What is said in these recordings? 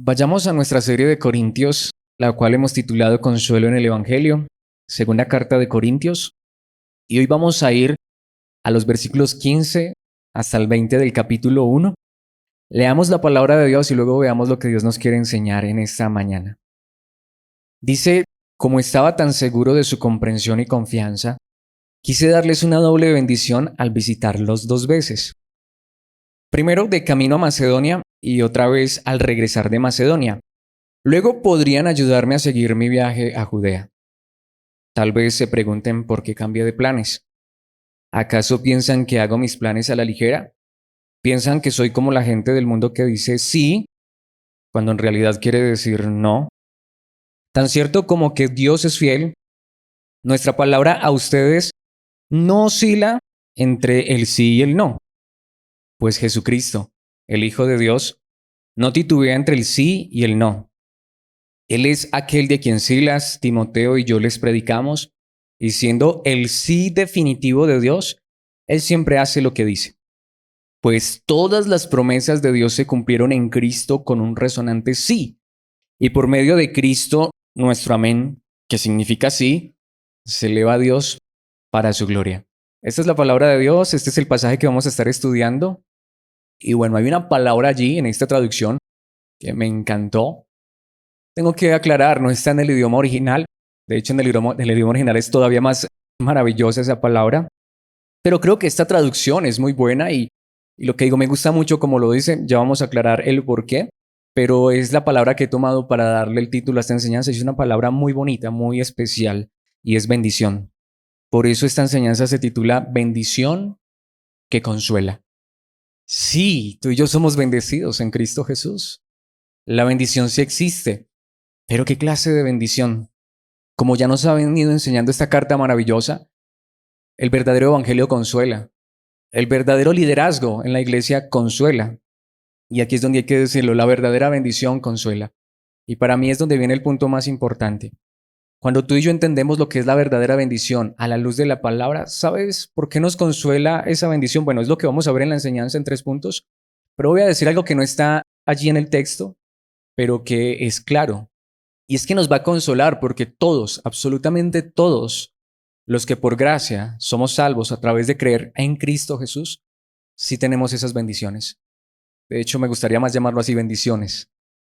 Vayamos a nuestra serie de Corintios, la cual hemos titulado Consuelo en el Evangelio, segunda carta de Corintios, y hoy vamos a ir a los versículos 15 hasta el 20 del capítulo 1. Leamos la palabra de Dios y luego veamos lo que Dios nos quiere enseñar en esta mañana. Dice, como estaba tan seguro de su comprensión y confianza, quise darles una doble bendición al visitarlos 2 veces. Primero de camino a Macedonia y otra vez al regresar de Macedonia. Luego podrían ayudarme a seguir mi viaje a Judea. Tal vez se pregunten por qué cambié de planes. ¿Acaso piensan que hago mis planes a la ligera? ¿Piensan que soy como la gente del mundo que dice sí, cuando en realidad quiere decir no? Tan cierto como que Dios es fiel, nuestra palabra a ustedes no oscila entre el sí y el no. Pues Jesucristo, el Hijo de Dios, no titubea entre el sí y el no. Él es aquel de quien Silas, Timoteo y yo les predicamos, y siendo el sí definitivo de Dios, Él siempre hace lo que dice. Pues todas las promesas de Dios se cumplieron en Cristo con un resonante sí, y por medio de Cristo, nuestro amén, que significa sí, se eleva a Dios para su gloria. Esta es la palabra de Dios, este es el pasaje que vamos a estar estudiando. Y bueno, hay una palabra allí en esta traducción que me encantó. Tengo que aclarar, no está en el idioma original. De hecho, en el idioma original es todavía más maravillosa esa palabra. Pero creo que esta traducción es muy buena y lo que digo me gusta mucho como lo dice. Ya vamos a aclarar el por qué. Pero es la palabra que he tomado para darle el título a esta enseñanza. Es una palabra muy bonita, muy especial y es bendición. Por eso esta enseñanza se titula Bendición que consuela. Sí, tú y yo somos bendecidos en Cristo Jesús. La bendición sí existe. Pero ¿qué clase de bendición? Como ya nos ha venido enseñando esta carta maravillosa, el verdadero evangelio consuela. El verdadero liderazgo en la iglesia consuela. Y aquí es donde hay que decirlo, la verdadera bendición consuela. Y para mí es donde viene el punto más importante. Cuando tú y yo entendemos lo que es la verdadera bendición a la luz de la palabra, ¿sabes por qué nos consuela esa bendición? Bueno, es lo que vamos a ver en la enseñanza en 3 puntos, pero voy a decir algo que no está allí en el texto, pero que es claro. Y es que nos va a consolar porque todos, absolutamente todos, los que por gracia somos salvos a través de creer en Cristo Jesús, sí tenemos esas bendiciones. De hecho, me gustaría más llamarlo así, bendiciones.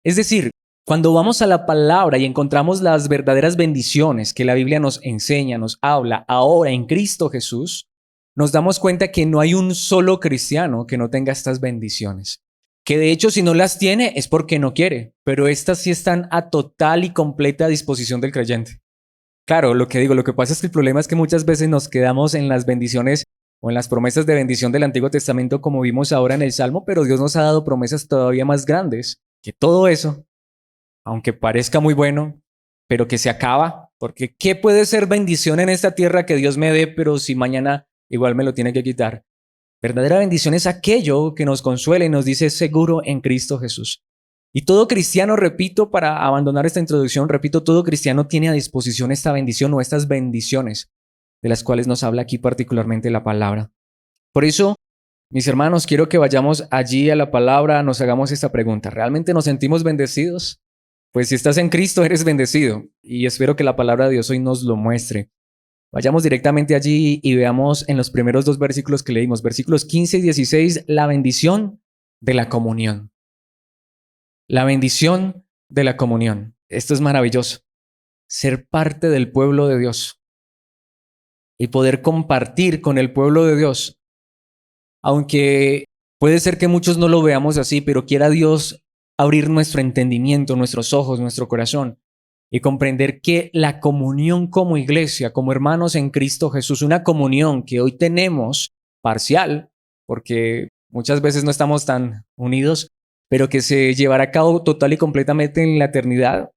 Es decir, cuando vamos a la palabra y encontramos las verdaderas bendiciones que la Biblia nos enseña, nos habla ahora en Cristo Jesús, nos damos cuenta que no hay un solo cristiano que no tenga estas bendiciones. Que de hecho si no las tiene es porque no quiere, pero estas sí están a total y completa disposición del creyente. Claro, lo que digo, lo que pasa es que el problema es que muchas veces nos quedamos en las bendiciones o en las promesas de bendición del Antiguo Testamento como vimos ahora en el Salmo, pero Dios nos ha dado promesas todavía más grandes que todo eso, aunque parezca muy bueno, pero que se acaba, porque ¿qué puede ser bendición en esta tierra que Dios me dé, pero si mañana igual me lo tiene que quitar? Verdadera bendición es aquello que nos consuela y nos dice seguro en Cristo Jesús. Y todo cristiano, repito, para abandonar esta introducción, repito, todo cristiano tiene a disposición esta bendición o estas bendiciones de las cuales nos habla aquí particularmente la palabra. Por eso, mis hermanos, quiero que vayamos allí a la palabra, nos hagamos esta pregunta. ¿Realmente nos sentimos bendecidos? Pues si estás en Cristo, eres bendecido. Y espero que la palabra de Dios hoy nos lo muestre. Vayamos directamente allí y veamos en los primeros 2 versículos que leímos, versículos 15 y 16, la bendición de la comunión. La bendición de la comunión. Esto es maravilloso. Ser parte del pueblo de Dios y poder compartir con el pueblo de Dios. Aunque puede ser que muchos no lo veamos así, pero quiera Dios abrir nuestro entendimiento, nuestros ojos, nuestro corazón y comprender que la comunión como iglesia, como hermanos en Cristo Jesús, una comunión que hoy tenemos parcial, porque muchas veces no estamos tan unidos, pero que se llevará a cabo total y completamente en la eternidad,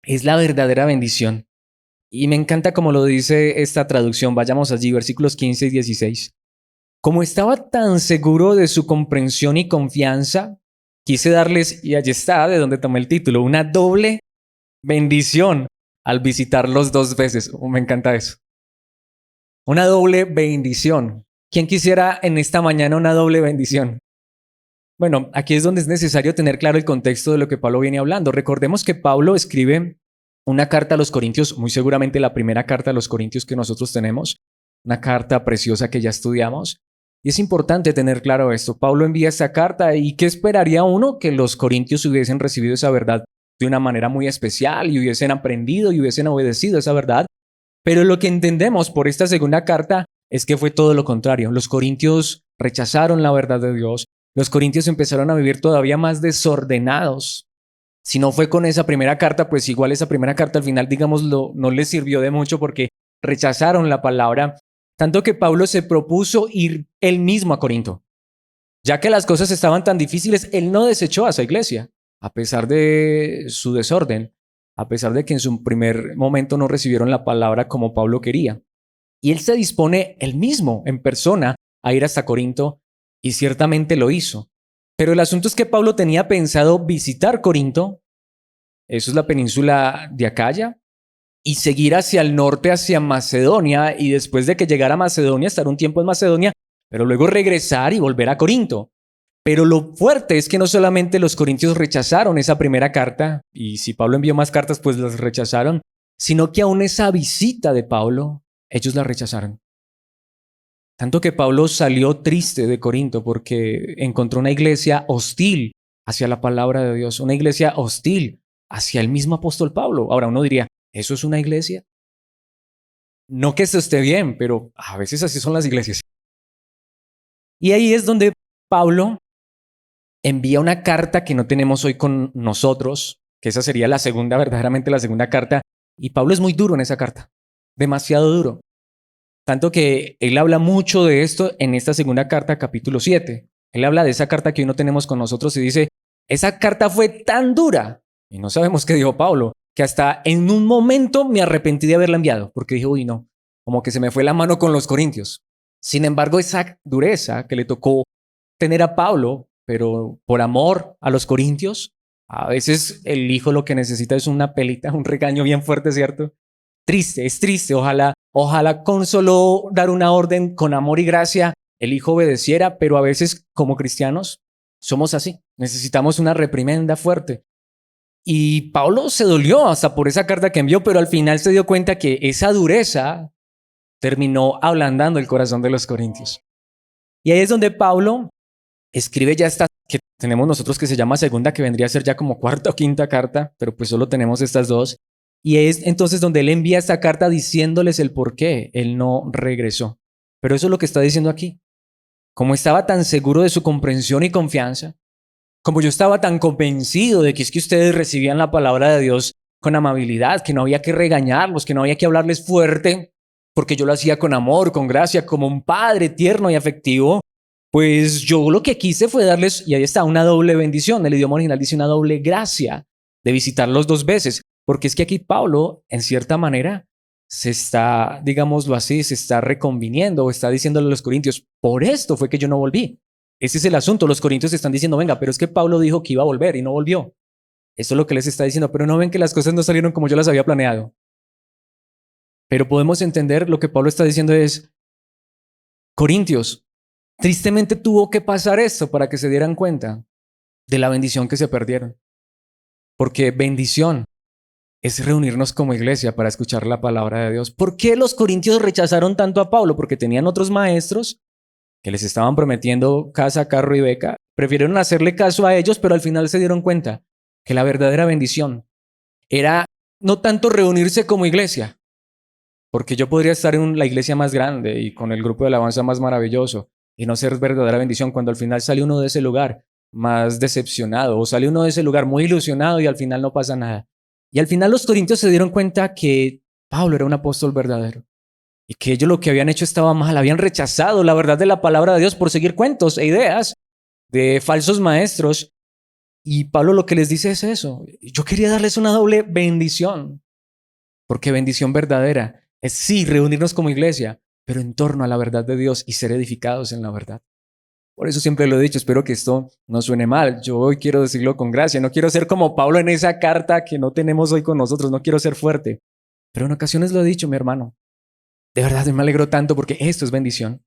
es la verdadera bendición. Y me encanta como lo dice esta traducción. Vayamos allí, versículos 15 y 16. Como estaba tan seguro de su comprensión y confianza, quise darles, y allí está de donde tomé el título, una doble bendición al visitarlos 2 veces. Me encanta eso. Una doble bendición. ¿Quién quisiera en esta mañana una doble bendición? Bueno, aquí es donde es necesario tener claro el contexto de lo que Pablo viene hablando. Recordemos que Pablo escribe una carta a los Corintios, muy seguramente la primera carta a los Corintios que nosotros tenemos, una carta preciosa que ya estudiamos. Y es importante tener claro esto. Pablo envía esta carta y ¿qué esperaría uno? Que los corintios hubiesen recibido esa verdad de una manera muy especial y hubiesen aprendido y hubiesen obedecido esa verdad. Pero lo que entendemos por esta segunda carta es que fue todo lo contrario. Los corintios rechazaron la verdad de Dios. Los corintios empezaron a vivir todavía más desordenados. Si no fue con esa primera carta, pues igual esa primera carta al final, digámoslo, no les sirvió de mucho porque rechazaron la palabra. Tanto que Pablo se propuso ir él mismo a Corinto. Ya que las cosas estaban tan difíciles, él no desechó a esa iglesia, a pesar de su desorden, a pesar de que en su primer momento no recibieron la palabra como Pablo quería. Y él se dispone él mismo, en persona, a ir hasta Corinto, y ciertamente lo hizo. Pero el asunto es que Pablo tenía pensado visitar Corinto, eso es la península de Acaya, y seguir hacia el norte, hacia Macedonia, y después de que llegara a Macedonia, estar un tiempo en Macedonia, pero luego regresar y volver a Corinto. Pero lo fuerte es que no solamente los corintios rechazaron esa primera carta, y si Pablo envió más cartas, pues las rechazaron, sino que aún esa visita de Pablo, ellos la rechazaron. Tanto que Pablo salió triste de Corinto porque encontró una iglesia hostil hacia la palabra de Dios, una iglesia hostil hacia el mismo apóstol Pablo. Ahora uno diría, ¿eso es una iglesia? No que eso esté bien, pero a veces así son las iglesias. Y ahí es donde Pablo envía una carta que no tenemos hoy con nosotros, que esa sería la segunda, verdaderamente la segunda carta. Y Pablo es muy duro en esa carta, demasiado duro. Tanto que él habla mucho de esto en esta segunda carta, capítulo 7. Él habla de esa carta que hoy no tenemos con nosotros y dice, esa carta fue tan dura, y no sabemos qué dijo Pablo, que hasta en un momento me arrepentí de haberla enviado, porque dije, uy, no, como que se me fue la mano con los corintios. Sin embargo, esa dureza que le tocó tener a Pablo, pero por amor a los corintios, a veces el hijo lo que necesita es una pelita, un regaño bien fuerte, ¿cierto? Triste, es triste. Ojalá con solo dar una orden con amor y gracia el hijo obedeciera, pero a veces como cristianos somos así. Necesitamos una reprimenda fuerte. Y Pablo se dolió hasta por esa carta que envió, pero al final se dio cuenta que esa dureza terminó ablandando el corazón de los corintios. Y ahí es donde Pablo escribe ya esta que tenemos nosotros que se llama segunda, que vendría a ser ya como cuarta o quinta carta, pero pues solo tenemos estas dos. Y es entonces donde él envía esta carta diciéndoles el por qué él no regresó. Pero eso es lo que está diciendo aquí. Como estaba tan seguro de su comprensión y confianza, como yo estaba tan convencido de que es que ustedes recibían la palabra de Dios con amabilidad, que no había que regañarlos, que no había que hablarles fuerte, porque yo lo hacía con amor, con gracia, como un padre tierno y afectivo, pues yo lo que quise fue darles, y ahí está, una doble bendición. El idioma original dice una doble gracia de visitarlos dos veces, porque es que aquí Pablo, en cierta manera, se está, digámoslo así, se está reconviniendo o está diciéndole a los corintios, por esto fue que yo no volví. Ese es el asunto. Los corintios están diciendo, venga, pero es que Pablo dijo que iba a volver y no volvió. Eso es lo que les está diciendo, pero no ven que las cosas no salieron como yo las había planeado. Pero podemos entender lo que Pablo está diciendo es, Corintios, tristemente tuvo que pasar esto para que se dieran cuenta de la bendición que se perdieron. Porque bendición es reunirnos como iglesia para escuchar la palabra de Dios. ¿Por qué los corintios rechazaron tanto a Pablo? Porque tenían otros maestros que les estaban prometiendo casa, carro y beca. Prefirieron hacerle caso a ellos, pero al final se dieron cuenta que la verdadera bendición era no tanto reunirse como iglesia, porque yo podría estar en la iglesia más grande y con el grupo de alabanza más maravilloso y no ser verdadera bendición cuando al final sale uno de ese lugar más decepcionado o sale uno de ese lugar muy ilusionado y al final no pasa nada. Y al final los corintios se dieron cuenta que Pablo era un apóstol verdadero y que ellos lo que habían hecho estaba mal, habían rechazado la verdad de la palabra de Dios por seguir cuentos e ideas de falsos maestros. Y Pablo lo que les dice es eso. Yo quería darles una doble bendición, porque bendición verdadera es sí reunirnos como iglesia, pero en torno a la verdad de Dios y ser edificados en la verdad. Por eso siempre lo he dicho, espero que esto no suene mal. Yo hoy quiero decirlo con gracia, no quiero ser como Pablo en esa carta que no tenemos hoy con nosotros, no quiero ser fuerte. Pero en ocasiones lo he dicho, mi hermano. De verdad me alegro tanto porque esto es bendición.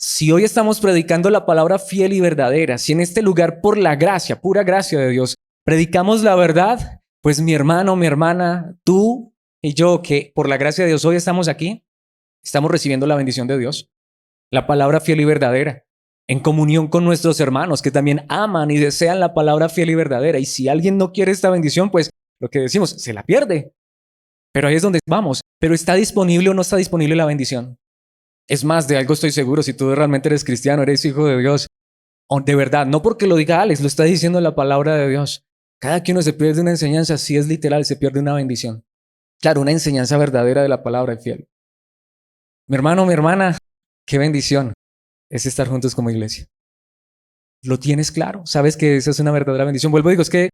Si hoy estamos predicando la palabra fiel y verdadera, si en este lugar por la gracia, pura gracia de Dios, predicamos la verdad, pues mi hermano, mi hermana, tú y yo, que por la gracia de Dios hoy estamos aquí, estamos recibiendo la bendición de Dios, la palabra fiel y verdadera, en comunión con nuestros hermanos que también aman y desean la palabra fiel y verdadera. Y si alguien no quiere esta bendición, pues lo que decimos, se la pierde. Pero ahí es donde vamos. Pero ¿está disponible o no está disponible la bendición? Es más, de algo estoy seguro, si tú realmente eres cristiano, eres hijo de Dios, o de verdad, no porque lo diga Alex, lo está diciendo la palabra de Dios. Cada que uno se pierde una enseñanza, si es literal, se pierde una bendición. Claro, una enseñanza verdadera de la palabra fiel. Mi hermano, mi hermana, qué bendición es estar juntos como iglesia. ¿Lo tienes claro? ¿Sabes que esa es una verdadera bendición? Vuelvo a digo, es que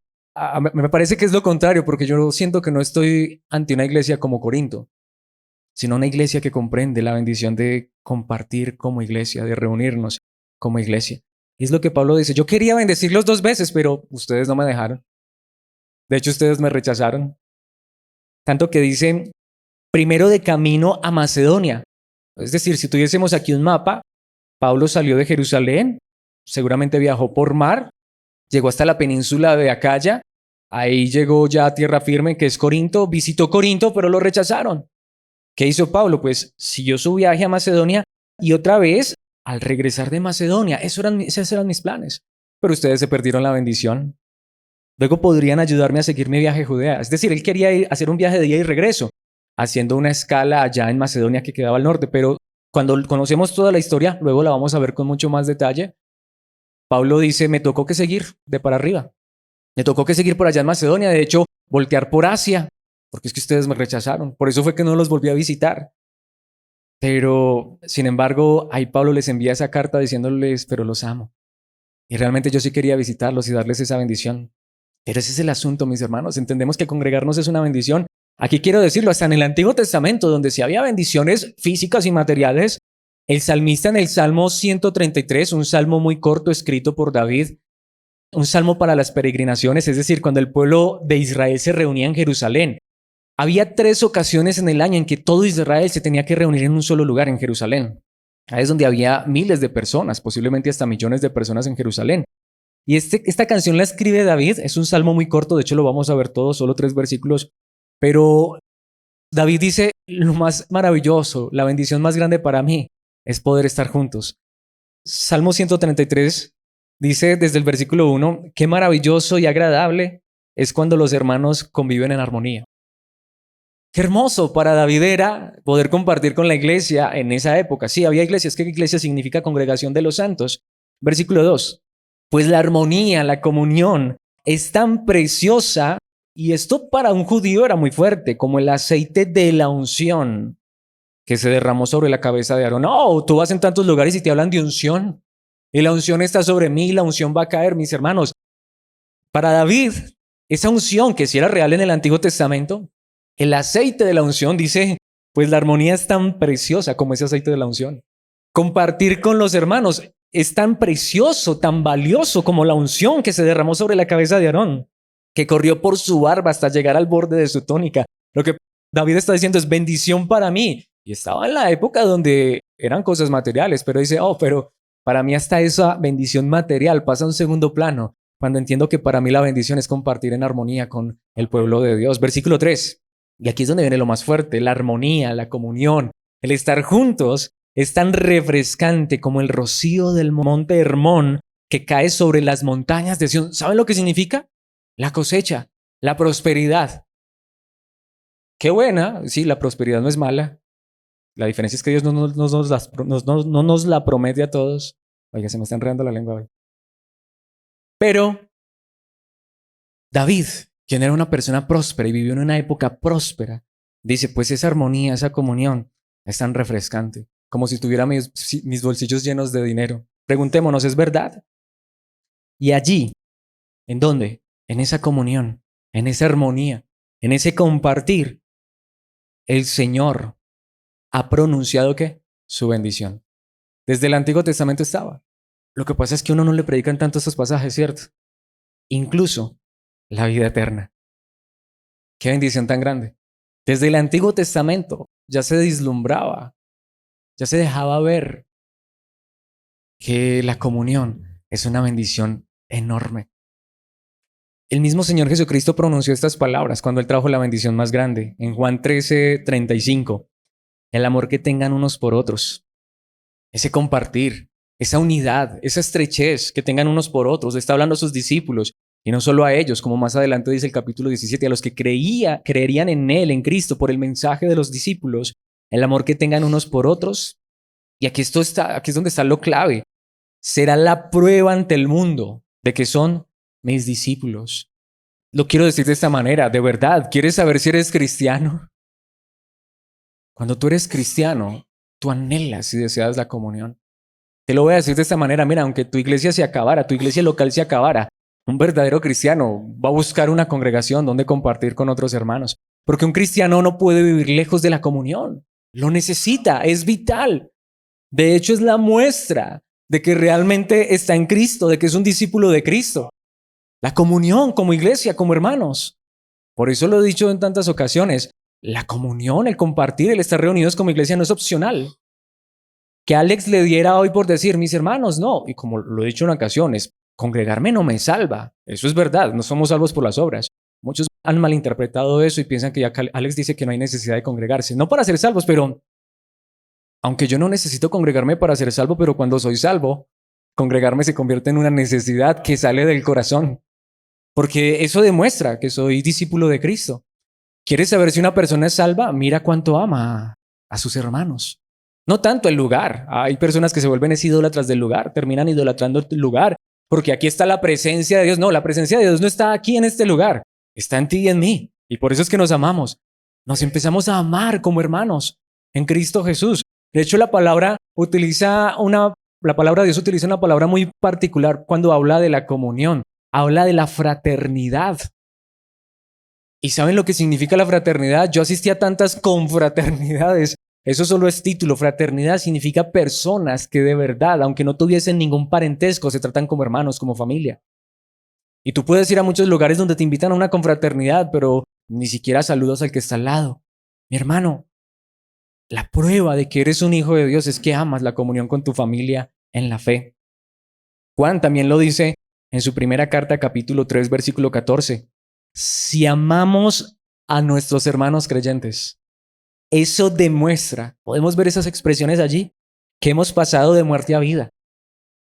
me parece que es lo contrario, porque yo siento que no estoy ante una iglesia como Corinto, sino una iglesia que comprende la bendición de compartir como iglesia, de reunirnos como iglesia. Y es lo que Pablo dice, yo quería bendecirlos 2 veces, pero ustedes no me dejaron. De hecho, ustedes me rechazaron. Tanto que dice, primero de camino a Macedonia. Es decir, si tuviésemos aquí un mapa, Pablo salió de Jerusalén, seguramente viajó por mar, llegó hasta la península de Acaya, ahí llegó ya a tierra firme, que es Corinto, visitó Corinto, pero lo rechazaron. ¿Qué hizo Pablo? Pues siguió su viaje a Macedonia y otra vez, al regresar de Macedonia, esos eran mis planes. Pero ustedes se perdieron la bendición. Luego podrían ayudarme a seguir mi viaje a Judea. Es decir, él quería hacer un viaje de ida y regreso, haciendo una escala allá en Macedonia que quedaba al norte. Pero cuando conocemos toda la historia, luego la vamos a ver con mucho más detalle. Pablo dice, me tocó que seguir de para arriba. Me tocó que seguir por allá en Macedonia. De hecho, voltear por Asia, porque es que ustedes me rechazaron. Por eso fue que no los volví a visitar. Pero, sin embargo, ahí Pablo les envía esa carta diciéndoles, pero los amo. Y realmente yo sí quería visitarlos y darles esa bendición. Pero ese es el asunto, mis hermanos. Entendemos que congregarnos es una bendición. Aquí quiero decirlo, hasta en el Antiguo Testamento, donde sí había bendiciones físicas y materiales, el salmista en el Salmo 133, un salmo muy corto escrito por David, un salmo para las peregrinaciones, es decir, cuando el pueblo de Israel se reunía en Jerusalén. Había 3 ocasiones en el año en que todo Israel se tenía que reunir en un solo lugar, en Jerusalén. Ahí es donde había miles de personas, posiblemente hasta millones de personas en Jerusalén. Y esta canción la escribe David, es un salmo muy corto, de hecho lo vamos a ver todo, solo 3 versículos, pero David dice, lo más maravilloso, la bendición más grande para mí es poder estar juntos. Salmo 133 dice desde el versículo 1, qué maravilloso y agradable es cuando los hermanos conviven en armonía. Qué hermoso para David era poder compartir con la iglesia en esa época. Sí, había iglesias. ¿Qué iglesia significa? Congregación de los santos. Versículo 2. Pues la armonía, la comunión es tan preciosa, y esto para un judío era muy fuerte, como el aceite de la unción que se derramó sobre la cabeza de Aarón. No, tú vas en tantos lugares y te hablan de unción. Y la unción está sobre mí, y la unción va a caer, mis hermanos. Para David, esa unción que si era real en el Antiguo Testamento, el aceite de la unción dice, pues la armonía es tan preciosa como ese aceite de la unción. Compartir con los hermanos es tan precioso, tan valioso como la unción que se derramó sobre la cabeza de Aarón, que corrió por su barba hasta llegar al borde de su túnica. Lo que David está diciendo es bendición para mí. Y estaba en la época donde eran cosas materiales, pero dice, pero para mí hasta esa bendición material pasa a un segundo plano, cuando entiendo que para mí la bendición es compartir en armonía con el pueblo de Dios. Versículo 3. Y aquí es donde viene lo más fuerte, la armonía, la comunión, el estar juntos es tan refrescante como el rocío del monte Hermón que cae sobre las montañas de Sión. ¿Saben lo que significa? La cosecha, la prosperidad. Qué buena, sí, la prosperidad no es mala. La diferencia es que Dios no nos la promete a todos. Oiga, se me está enredando la lengua hoy. Pero David, quien era una persona próspera y vivió en una época próspera, dice, pues esa armonía, esa comunión es tan refrescante, como si tuviera mis bolsillos llenos de dinero. Preguntémonos, ¿es verdad? Y allí, ¿en dónde? En esa comunión, en esa armonía, en ese compartir, el Señor ha pronunciado ¿qué? Su bendición. Desde el Antiguo Testamento estaba. Lo que pasa es que a uno no le predican tanto estos pasajes, ¿cierto? Incluso la vida eterna. Qué bendición tan grande. Desde el Antiguo Testamento ya se vislumbraba, ya se dejaba ver que la comunión es una bendición enorme. El mismo Señor Jesucristo pronunció estas palabras cuando Él trajo la bendición más grande, en Juan 13:35. El amor que tengan unos por otros, ese compartir, esa unidad, esa estrechez que tengan unos por otros. Está hablando a sus discípulos y no solo a ellos, como más adelante dice el capítulo 17, a los que creerían en Él, en Cristo, por el mensaje de los discípulos, el amor que tengan unos por otros. Y aquí es donde está lo clave. Será la prueba ante el mundo de que son mis discípulos. Lo quiero decir de esta manera, de verdad, ¿quieres saber si eres cristiano? Cuando tú eres cristiano, tú anhelas y deseas la comunión. Te lo voy a decir de esta manera, mira, aunque tu iglesia se acabara, tu iglesia local se acabara, un verdadero cristiano va a buscar una congregación donde compartir con otros hermanos, porque un cristiano no puede vivir lejos de la comunión. Lo necesita, es vital. De hecho, es la muestra de que realmente está en Cristo, de que es un discípulo de Cristo. La comunión como iglesia, como hermanos. Por eso lo he dicho en tantas ocasiones, la comunión, el compartir, el estar reunidos como iglesia no es opcional. Que Alex le diera hoy por decir, mis hermanos, no. Y como lo he dicho en ocasiones, congregarme no me salva. Eso es verdad, no somos salvos por las obras. Muchos han malinterpretado eso y piensan que ya Alex dice que no hay necesidad de congregarse. No para ser salvos, pero aunque yo no necesito congregarme para ser salvo, pero cuando soy salvo, congregarme se convierte en una necesidad que sale del corazón. Porque eso demuestra que soy discípulo de Cristo. ¿Quieres saber si una persona es salva? Mira cuánto ama a sus hermanos. No tanto el lugar. Hay personas que se vuelven idólatras del lugar, terminan idolatrando el lugar, porque aquí está la presencia de Dios. No, la presencia de Dios no está aquí en este lugar, está en ti y en mí. Y por eso es que nos amamos. Nos empezamos a amar como hermanos en Cristo Jesús. De hecho, la palabra de Dios utiliza una palabra muy particular cuando habla de la comunión. Habla de la fraternidad. ¿Y saben lo que significa la fraternidad? Yo asistí a tantas confraternidades. Eso solo es título. Fraternidad significa personas que de verdad, aunque no tuviesen ningún parentesco, se tratan como hermanos, como familia. Y tú puedes ir a muchos lugares donde te invitan a una confraternidad, pero ni siquiera saludas al que está al lado. Mi hermano, la prueba de que eres un hijo de Dios es que amas la comunión con tu familia en la fe. Juan también lo dice en su primera carta, capítulo 3, versículo 14. Si amamos a nuestros hermanos creyentes, eso demuestra, podemos ver esas expresiones allí, que hemos pasado de muerte a vida.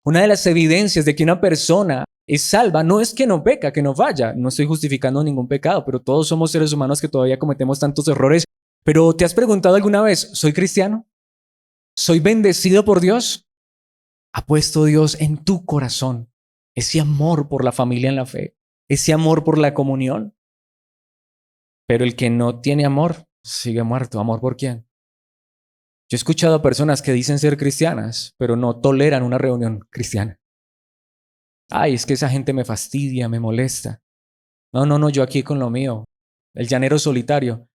Una de las evidencias de que una persona es salva no es que no peca, que no falla. No estoy justificando ningún pecado, pero todos somos seres humanos que todavía cometemos tantos errores. Pero ¿te has preguntado alguna vez, ¿soy cristiano? ¿Soy bendecido por Dios? ¿Ha puesto Dios en tu corazón ese amor por la familia en la fe? Ese amor por la comunión. Pero el que no tiene amor sigue muerto. ¿Amor por quién? Yo he escuchado a personas que dicen ser cristianas, pero no toleran una reunión cristiana. Ay, es que esa gente me fastidia, me molesta. No, yo aquí con lo mío. El llanero solitario.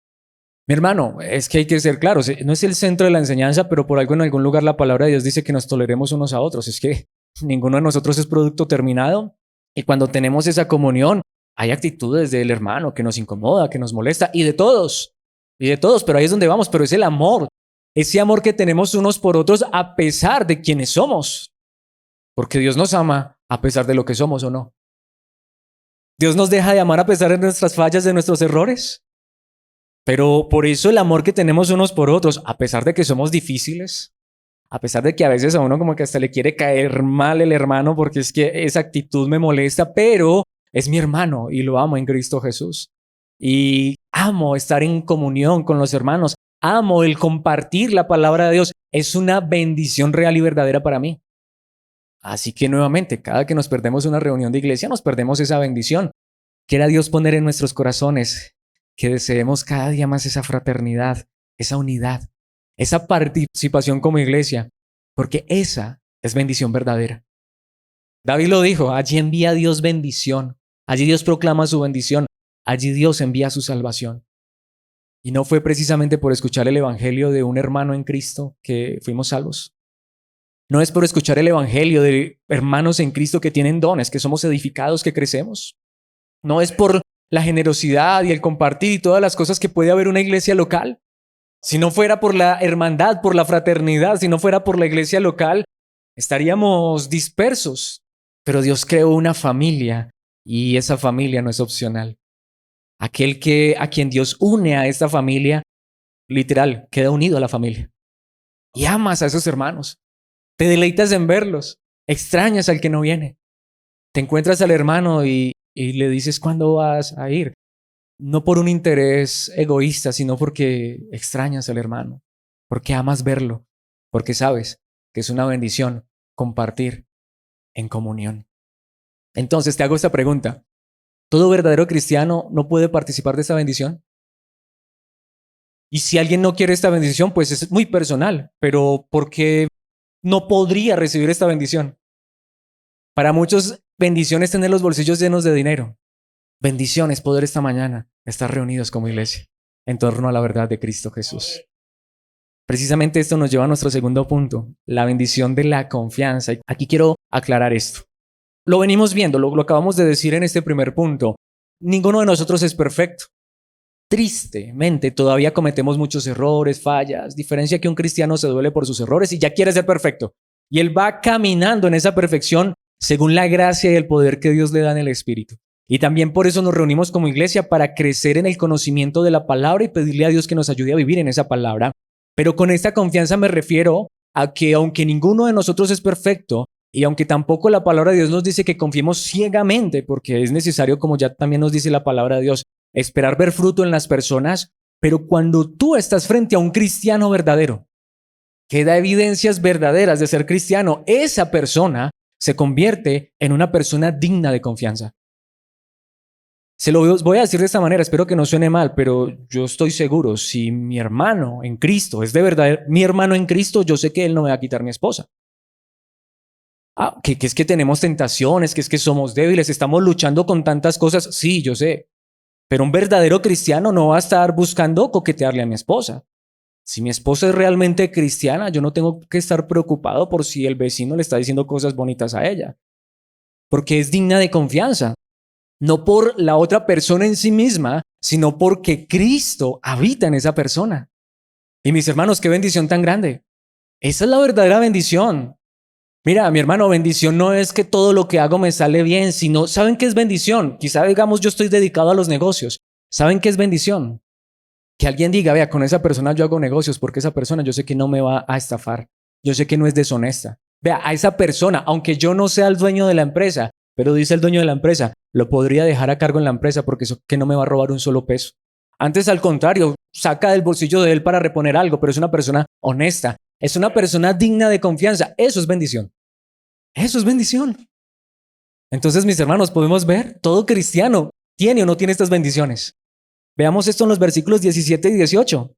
Mi hermano, es que hay que ser claros. No es el centro de la enseñanza, pero por algo en algún lugar la palabra de Dios dice que nos toleremos unos a otros. Es que ninguno de nosotros es producto terminado. Y cuando tenemos esa comunión, hay actitudes del hermano que nos incomoda, que nos molesta, y de todos, pero ahí es donde vamos, pero es el amor, ese amor que tenemos unos por otros a pesar de quienes somos, porque Dios nos ama a pesar de lo que somos o no. Dios nos deja de amar a pesar de nuestras fallas, de nuestros errores, pero por eso el amor que tenemos unos por otros, a pesar de que somos difíciles, a pesar de que a veces a uno como que hasta le quiere caer mal el hermano porque es que esa actitud me molesta, pero es mi hermano y lo amo en Cristo Jesús. Y amo estar en comunión con los hermanos. Amo el compartir la palabra de Dios. Es una bendición real y verdadera para mí. Así que nuevamente, cada que nos perdemos una reunión de iglesia, nos perdemos esa bendición. Quiera Dios poner en nuestros corazones que deseemos cada día más esa fraternidad, esa unidad, esa participación como iglesia, porque esa es bendición verdadera. David lo dijo, allí envía Dios bendición, allí Dios proclama su bendición, allí Dios envía su salvación. Y no fue precisamente por escuchar el evangelio de un hermano en Cristo que fuimos salvos. No es por escuchar el evangelio de hermanos en Cristo que tienen dones, que somos edificados, que crecemos. No es por la generosidad y el compartir y todas las cosas que puede haber una iglesia local. Si no fuera por la hermandad, por la fraternidad, si no fuera por la iglesia local, estaríamos dispersos, pero Dios creó una familia y esa familia no es opcional. A quien Dios une a esta familia, literal, queda unido a la familia. Y amas a esos hermanos, te deleitas en verlos, extrañas al que no viene. Te encuentras al hermano y le dices cuándo vas a ir. No por un interés egoísta, sino porque extrañas al hermano, porque amas verlo, porque sabes que es una bendición compartir en comunión. Entonces te hago esta pregunta. ¿Todo verdadero cristiano no puede participar de esta bendición? Y si alguien no quiere esta bendición, pues es muy personal, pero ¿por qué no podría recibir esta bendición? Para muchos, bendición es tener los bolsillos llenos de dinero. Bendición es poder esta mañana estar reunidos como iglesia en torno a la verdad de Cristo Jesús. Precisamente esto nos lleva a nuestro segundo punto, la bendición de la confianza. Aquí quiero aclarar esto. Lo venimos viendo, lo acabamos de decir en este primer punto. Ninguno de nosotros es perfecto. Tristemente, todavía cometemos muchos errores, fallas, diferencia que un cristiano se duele por sus errores y ya quiere ser perfecto. Y él va caminando en esa perfección según la gracia y el poder que Dios le da en el Espíritu. Y también por eso nos reunimos como iglesia para crecer en el conocimiento de la palabra y pedirle a Dios que nos ayude a vivir en esa palabra. Pero con esta confianza me refiero a que aunque ninguno de nosotros es perfecto y aunque tampoco la palabra de Dios nos dice que confiemos ciegamente, porque es necesario, como ya también nos dice la palabra de Dios, esperar ver fruto en las personas, pero cuando tú estás frente a un cristiano verdadero, que da evidencias verdaderas de ser cristiano, esa persona se convierte en una persona digna de confianza. Se lo voy a decir de esta manera, espero que no suene mal, pero yo estoy seguro, si mi hermano en Cristo es de verdad mi hermano en Cristo, yo sé que él no me va a quitar mi esposa. Que es que tenemos tentaciones, que es que somos débiles, estamos luchando con tantas cosas, sí, yo sé. Pero un verdadero cristiano no va a estar buscando coquetearle a mi esposa. Si mi esposa es realmente cristiana, yo no tengo que estar preocupado por si el vecino le está diciendo cosas bonitas a ella, porque es digna de confianza. No por la otra persona en sí misma, sino porque Cristo habita en esa persona. Y mis hermanos, qué bendición tan grande. Esa es la verdadera bendición. Mira, mi hermano, bendición no es que todo lo que hago me sale bien, sino, ¿saben qué es bendición? Quizá digamos yo estoy dedicado a los negocios. ¿Saben qué es bendición? Que alguien diga, vea, con esa persona yo hago negocios porque esa persona yo sé que no me va a estafar. Yo sé que no es deshonesta. Vea, a esa persona, aunque yo no sea el dueño de la empresa, pero dice el dueño de la empresa, lo podría dejar a cargo en la empresa porque eso que no me va a robar un solo peso. Antes, al contrario, saca del bolsillo de él para reponer algo, pero es una persona honesta. Es una persona digna de confianza. Eso es bendición. Eso es bendición. Entonces, mis hermanos, podemos ver, todo cristiano tiene o no tiene estas bendiciones. Veamos esto en los versículos 17 y 18.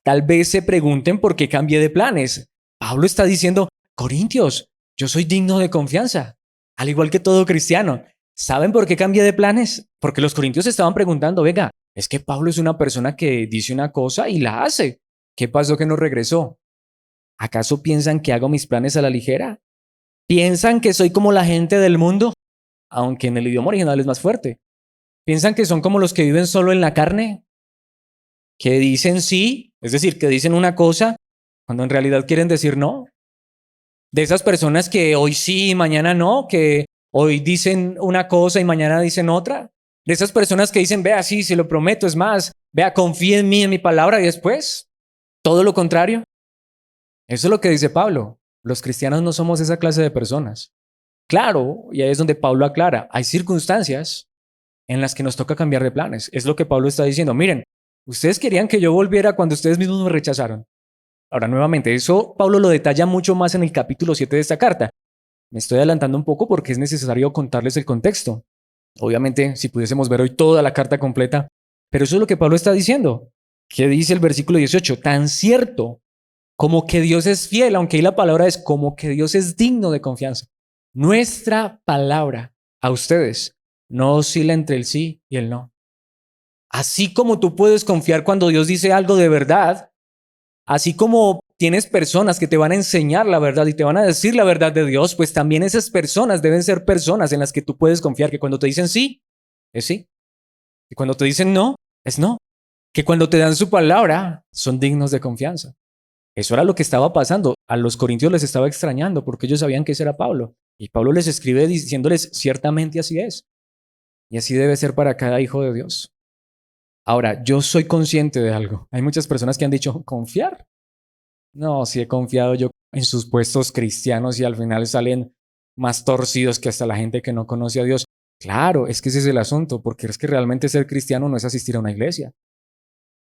Tal vez se pregunten por qué cambié de planes. Pablo está diciendo, Corintios, yo soy digno de confianza, al igual que todo cristiano. ¿Saben por qué cambié de planes? Porque los corintios estaban preguntando, venga, es que Pablo es una persona que dice una cosa y la hace. ¿Qué pasó que no regresó? ¿Acaso piensan que hago mis planes a la ligera? ¿Piensan que soy como la gente del mundo? Aunque en el idioma original es más fuerte. ¿Piensan que son como los que viven solo en la carne? Que dicen sí, es decir, que dicen una cosa cuando en realidad quieren decir no. De esas personas que hoy sí y mañana no, que hoy dicen una cosa y mañana dicen otra. De esas personas que dicen, vea, sí, se lo prometo, es más, vea, confía en mí, en mi palabra y después, todo lo contrario. Eso es lo que dice Pablo. Los cristianos no somos esa clase de personas. Claro, y ahí es donde Pablo aclara, hay circunstancias en las que nos toca cambiar de planes. Es lo que Pablo está diciendo. Miren, ustedes querían que yo volviera cuando ustedes mismos me rechazaron. Ahora, nuevamente, eso Pablo lo detalla mucho más en el capítulo 7 de esta carta. Me estoy adelantando un poco porque es necesario contarles el contexto. Obviamente, si pudiésemos ver hoy toda la carta completa, pero eso es lo que Pablo está diciendo. ¿Qué dice el versículo 18? Tan cierto como que Dios es fiel, aunque ahí la palabra es como que Dios es digno de confianza. Nuestra palabra a ustedes no oscila entre el sí y el no. Así como tú puedes confiar cuando Dios dice algo de verdad, así como tienes personas que te van a enseñar la verdad y te van a decir la verdad de Dios, pues también esas personas deben ser personas en las que tú puedes confiar, que cuando te dicen sí, es sí. Y cuando te dicen no, es no. Que cuando te dan su palabra, son dignos de confianza. Eso era lo que estaba pasando. A los corintios les estaba extrañando porque ellos sabían que ese era Pablo. Y Pablo les escribe diciéndoles, ciertamente así es. Y así debe ser para cada hijo de Dios. Ahora, yo soy consciente de algo. Hay muchas personas que han dicho, ¿confiar? No, sí he confiado yo en sus puestos cristianos y al final salen más torcidos que hasta la gente que no conoce a Dios. Claro, es que ese es el asunto, porque es que realmente ser cristiano no es asistir a una iglesia.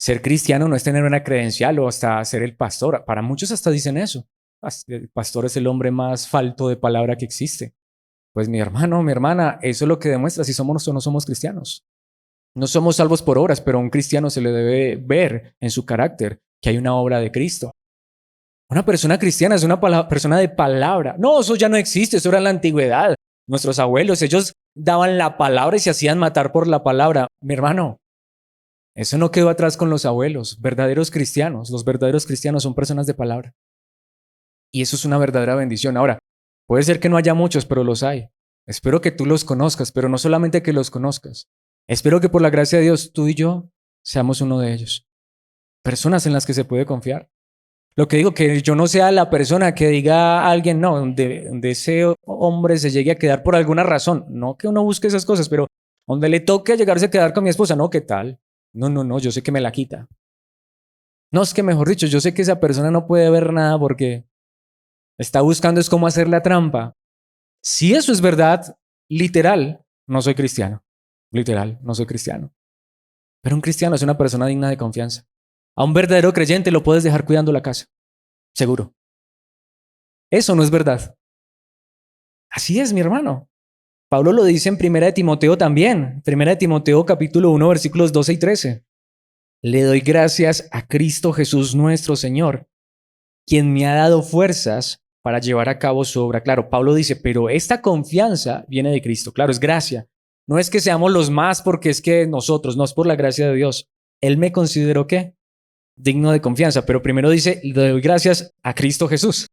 Ser cristiano no es tener una credencial o hasta ser el pastor. Para muchos hasta dicen eso. El pastor es el hombre más falto de palabra que existe. Pues mi hermano, mi hermana, eso es lo que demuestra si somos o no somos cristianos. No somos salvos por obras, pero a un cristiano se le debe ver en su carácter que hay una obra de Cristo. Una persona cristiana es una persona de palabra. No, eso ya no existe, eso era en la antigüedad. Nuestros abuelos, ellos daban la palabra y se hacían matar por la palabra. Mi hermano, eso no quedó atrás con los abuelos, verdaderos cristianos. Los verdaderos cristianos son personas de palabra. Y eso es una verdadera bendición. Ahora, puede ser que no haya muchos, pero los hay. Espero que tú los conozcas, pero no solamente que los conozcas. Espero que por la gracia de Dios tú y yo seamos uno de ellos. Personas en las que se puede confiar. Lo que digo, que yo no sea la persona que diga a alguien, no, donde ese hombre se llegue a quedar por alguna razón. No que uno busque esas cosas, pero donde le toque llegarse a quedar con mi esposa, no, ¿qué tal? No, yo sé que me la quita. No, es que mejor dicho, yo sé que esa persona no puede ver nada porque está buscando es cómo hacer la trampa. Si eso es verdad, literal, no soy cristiano. Literal, no soy cristiano. Pero un cristiano es una persona digna de confianza. A un verdadero creyente lo puedes dejar cuidando la casa. Seguro. Eso no es verdad. Así es, mi hermano. Pablo lo dice en Primera de Timoteo también. Primera de Timoteo capítulo 1, versículos 12 y 13. Le doy gracias a Cristo Jesús nuestro Señor, quien me ha dado fuerzas para llevar a cabo su obra. Claro, Pablo dice, pero esta confianza viene de Cristo. Claro, es gracia. No es que seamos los más porque es que nosotros, no es por la gracia de Dios. Él me consideró, ¿qué? Digno de confianza. Pero primero dice, le doy gracias a Cristo Jesús.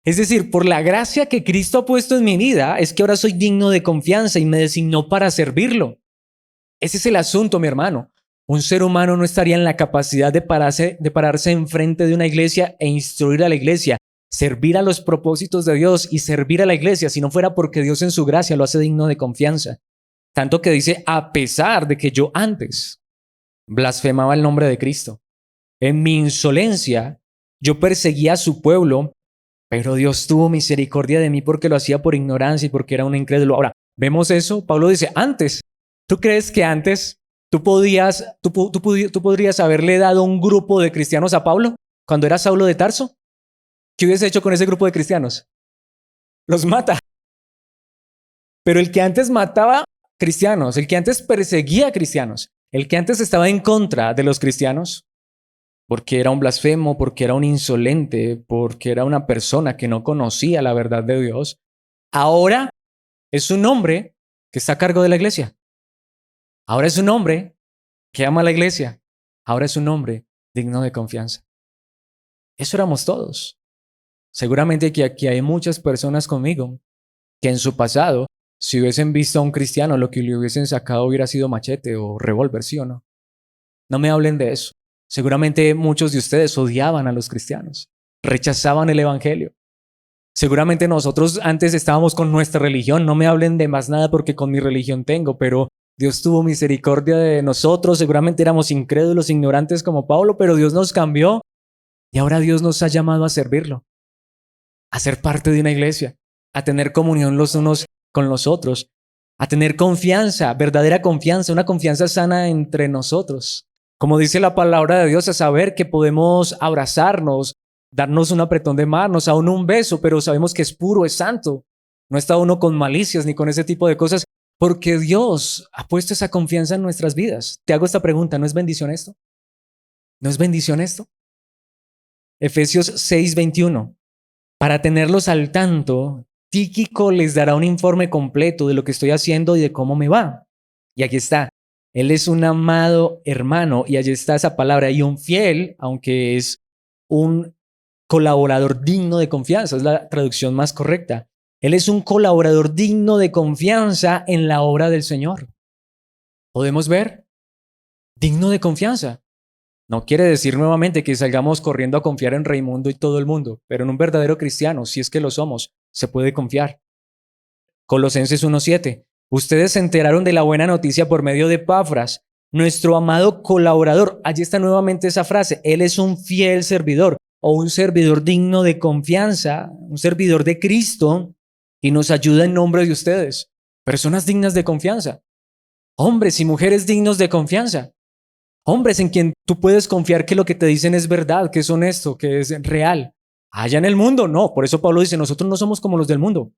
Es decir, por la gracia que Cristo ha puesto en mi vida, es que ahora soy digno de confianza y me designó para servirlo. Ese es el asunto, mi hermano. Un ser humano no estaría en la capacidad de pararse enfrente de una iglesia e instruir a la iglesia, servir a los propósitos de Dios y servir a la iglesia, si no fuera porque Dios en su gracia lo hace digno de confianza. Tanto que dice, a pesar de que yo antes blasfemaba el nombre de Cristo, en mi insolencia yo perseguía a su pueblo, pero Dios tuvo misericordia de mí porque lo hacía por ignorancia y porque era un incrédulo. Ahora, ¿vemos eso? Pablo dice, antes, ¿tú crees que antes tú podrías haberle dado un grupo de cristianos a Pablo cuando era Saulo de Tarso? ¿Qué hubiese hecho con ese grupo de cristianos? Los mata. Pero el que antes mataba cristianos, el que antes perseguía cristianos, el que antes estaba en contra de los cristianos, porque era un blasfemo, porque era un insolente, porque era una persona que no conocía la verdad de Dios, ahora es un hombre que está a cargo de la iglesia. Ahora es un hombre que ama a la iglesia. Ahora es un hombre digno de confianza. Eso éramos todos. Seguramente que aquí hay muchas personas conmigo que en su pasado, si hubiesen visto a un cristiano, lo que le hubiesen sacado hubiera sido machete o revólver, ¿sí o no? No me hablen de eso. Seguramente muchos de ustedes odiaban a los cristianos, rechazaban el evangelio. Seguramente nosotros antes estábamos con nuestra religión, no me hablen de más nada porque con mi religión tengo, pero Dios tuvo misericordia de nosotros, seguramente éramos incrédulos, ignorantes como Pablo, pero Dios nos cambió y ahora Dios nos ha llamado a servirlo, a ser parte de una iglesia, a tener comunión los unos con los otros, a tener confianza, verdadera confianza, una confianza sana entre nosotros. Como dice la palabra de Dios, a saber que podemos abrazarnos, darnos un apretón de manos, aún un beso, pero sabemos que es puro, es santo. No está uno con malicias ni con ese tipo de cosas, porque Dios ha puesto esa confianza en nuestras vidas. Te hago esta pregunta, ¿no es bendición esto? ¿No es bendición esto? Efesios 6:21. Para tenerlos al tanto, Tíquico les dará un informe completo de lo que estoy haciendo y de cómo me va. Y aquí está. Él es un amado hermano y allí está esa palabra. Y un fiel, aunque es un colaborador digno de confianza, es la traducción más correcta. Él es un colaborador digno de confianza en la obra del Señor. ¿Podemos ver? Digno de confianza. No quiere decir nuevamente que salgamos corriendo a confiar en Raimundo y todo el mundo, pero en un verdadero cristiano, si es que lo somos, se puede confiar. Colosenses 1:7. Ustedes se enteraron de la buena noticia por medio de Epafras, nuestro amado colaborador. Allí está nuevamente esa frase. Él es un fiel servidor o un servidor digno de confianza, un servidor de Cristo y nos ayuda en nombre de ustedes. Personas dignas de confianza. Hombres y mujeres dignos de confianza. Hombres en quien tú puedes confiar que lo que te dicen es verdad, que es honesto, que es real. Allá en el mundo, no. Por eso Pablo dice, nosotros no somos como los del mundo.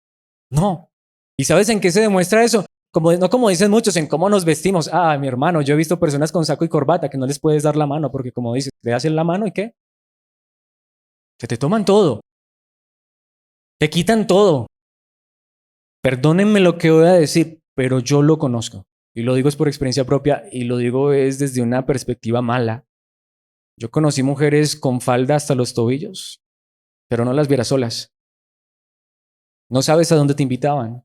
No. ¿Y sabes en qué se demuestra eso? No como dicen muchos, en cómo nos vestimos. Ah, mi hermano, yo he visto personas con saco y corbata que no les puedes dar la mano porque como dices, le hacen la mano y ¿qué? Que te toman todo. Te quitan todo. Perdónenme lo que voy a decir, pero yo lo conozco. Y lo digo es por experiencia propia y lo digo es desde una perspectiva mala. Yo conocí mujeres con falda hasta los tobillos, pero no las vieras solas. No sabes a dónde te invitaban.